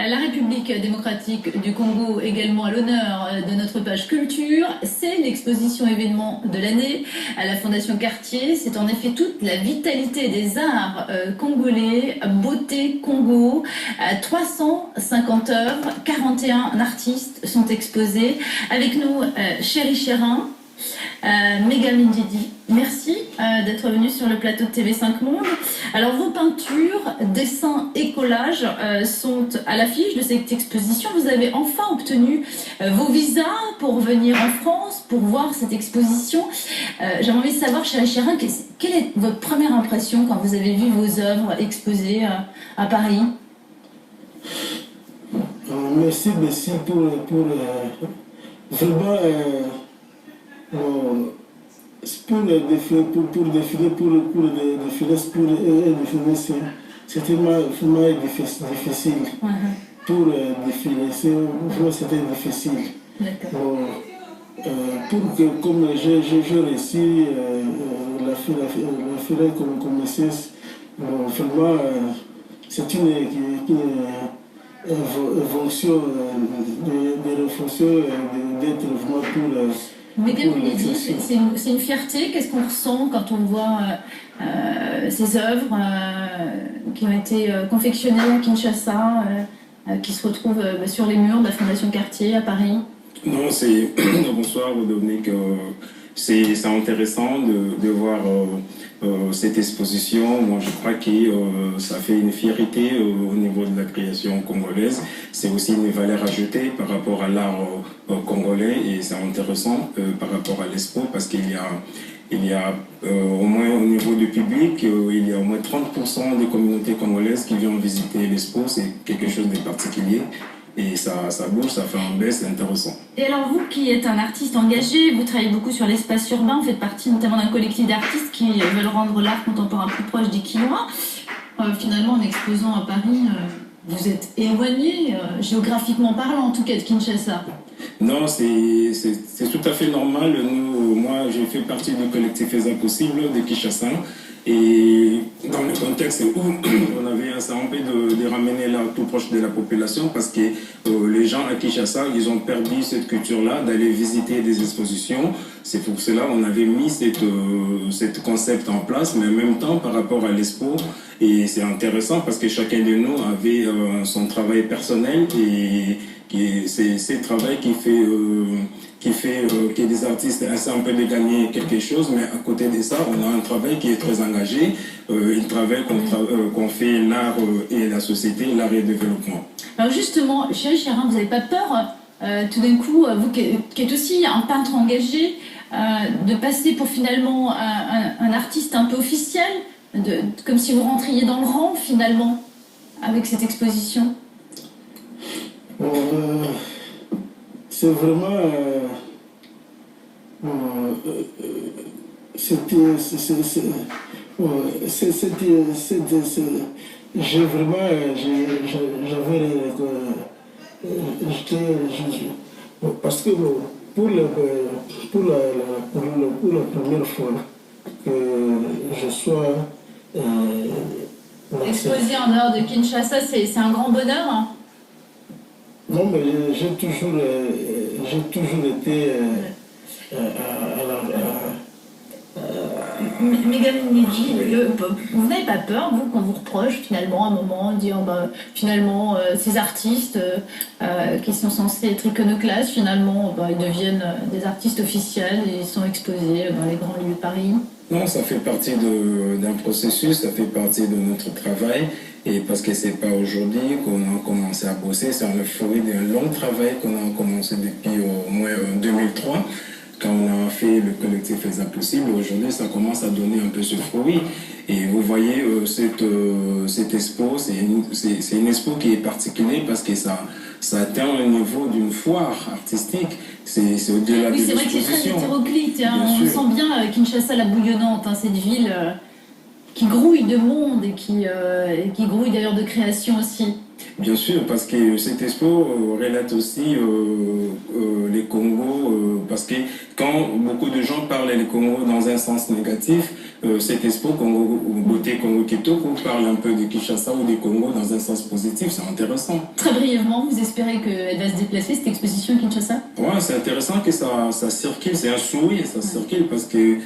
la République démocratique du Congo, également à l'honneur de notre page culture. C'est l'exposition événement de l'année à la Fondation Cartier. C'est en effet toute la vitalité des arts congolais, Beauté Congo. 350 œuvres, 41 artistes sont exposés. Avec nous, Chéri Chérin, Megamine Didi, merci d'être venu sur le plateau de TV5 Monde. Alors vos peintures, dessins et collages sont à l'affiche de cette exposition. Vous avez enfin obtenu vos visas pour venir en France, pour voir cette exposition. J'ai envie de savoir, Chéri Chérin, quelle est votre première impression quand vous avez vu vos œuvres exposées à Paris? Merci pour vraiment c'était vraiment difficile. Pour défiler, c'était difficile. Pour que, comme j'ai réussi la filet comme monsieur, vraiment, c'est une évolution de réflexion d'être vraiment pour... Mais comme vous l'avez dit, c'est une fierté. Qu'est-ce qu'on ressent quand on voit ces œuvres qui ont été confectionnées à Kinshasa, qui se retrouvent sur les murs de la Fondation Cartier à Paris? Non, c'est... Bonsoir Dominique. C'est intéressant de voir cette exposition. Moi, je crois que ça fait une fierté au niveau de la création congolaise. C'est aussi une valeur ajoutée par rapport à l'art congolais et c'est intéressant par rapport à l'expo parce qu'il y a au moins au niveau du public, il y a au moins 30% des communautés congolaises qui viennent visiter l'expo. C'est quelque chose de particulier. Et ça bouge, ça fait un baisse, c'est intéressant. Et alors vous qui êtes un artiste engagé, vous travaillez beaucoup sur l'espace urbain, vous faites partie notamment d'un collectif d'artistes qui veulent rendre l'art contemporain plus proche des Kinois. Finalement, en exposant à Paris, vous êtes éloigné, géographiquement parlant en tout cas, de Kinshasa. Non, c'est tout à fait normal. Moi, j'ai fait partie du collectif Faisant Possible de Kinshasa. Et dans le contexte où on avait un peu de ramener l'art tout proche de la population parce que les gens à Kinshasa, ils ont perdu cette culture-là d'aller visiter des expositions. C'est pour cela qu'on avait mis cette concept en place, mais en même temps par rapport à l'expo. Et c'est intéressant parce que chacun de nous avait son travail personnel et c'est ce travail qui fait que les artistes essaient un peu de gagner quelque chose, mais à côté de ça, on a un travail qui est très engagé, un travail qu'on fait l'art et la société, l'art et le développement. Alors justement, Chéri Chérin, vous n'avez pas peur, tout d'un coup, vous qui êtes aussi un peintre engagé, de passer pour finalement un artiste un peu officiel, comme si vous rentriez dans le rang finalement, avec cette exposition? C'est vraiment... j'ai vraiment... parce que pour la première fois que je sois... Exposé en dehors de Kinshasa, c'est un grand bonheur, hein? Non, mais j'ai toujours été Megamine Didi, vous n'avez pas peur, vous, qu'on vous reproche finalement à un moment, de dire finalement ces artistes qui sont censés être iconoclastes, finalement ils deviennent des artistes officiels et ils sont exposés dans les grands lieux de Paris? Non, ça fait partie d'un processus, ça fait partie de notre travail. Et parce que c'est pas aujourd'hui qu'on a commencé à bosser, c'est le fruit d'un long travail qu'on a commencé depuis au moins 2003, quand on a fait le collectif Faisant Possible. Aujourd'hui, ça commence à donner un peu ce fruit. Et vous voyez, cette expo, c'est une expo qui est particulière parce que ça atteint le niveau d'une foire artistique. C'est au-delà de l'exposition. Oui, c'est vrai que c'est très hétéroclite. On sent bien Kinshasa la bouillonnante, cette ville... qui grouille de monde et qui grouille d'ailleurs de création aussi. Bien sûr, parce que cette expo relate aussi les Congos, parce que quand beaucoup de gens parlent les Congos dans un sens négatif, cette expo Congo, Beauté Congo Kitoko parle un peu de Kinshasa ou des Congo dans un sens positif, c'est intéressant. Très brièvement, vous espérez qu'elle va se déplacer, cette exposition à Kinshasa? Ouais, c'est intéressant que ça circule, c'est un souhait, ça circule parce que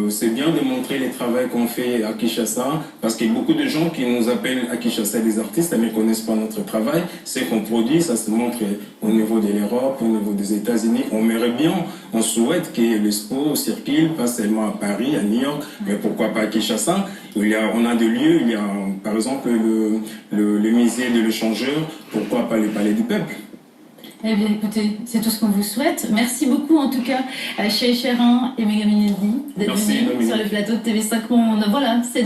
c'est bien de montrer les travaux qu'on fait à Kinshasa, parce qu'il y a beaucoup de gens qui nous appellent à Kinshasa des artistes, mais ne connaissent pas notre travail. Ce qu'on produit, ça se montre au niveau de l'Europe, au niveau des États-Unis. On aimerait bien, on souhaite que l'expo circule, pas seulement à Paris, à New York, mais pourquoi pas à Kinshasa. On a des lieux, il y a par exemple le musée de l'échangeur, pourquoi pas le palais du peuple. Eh bien, écoutez, c'est tout ce qu'on vous souhaite. Merci beaucoup, en tout cas, à Chez Chérin et Megamini d'être venus sur le plateau de TV5 Monde. Voilà, c'est donc.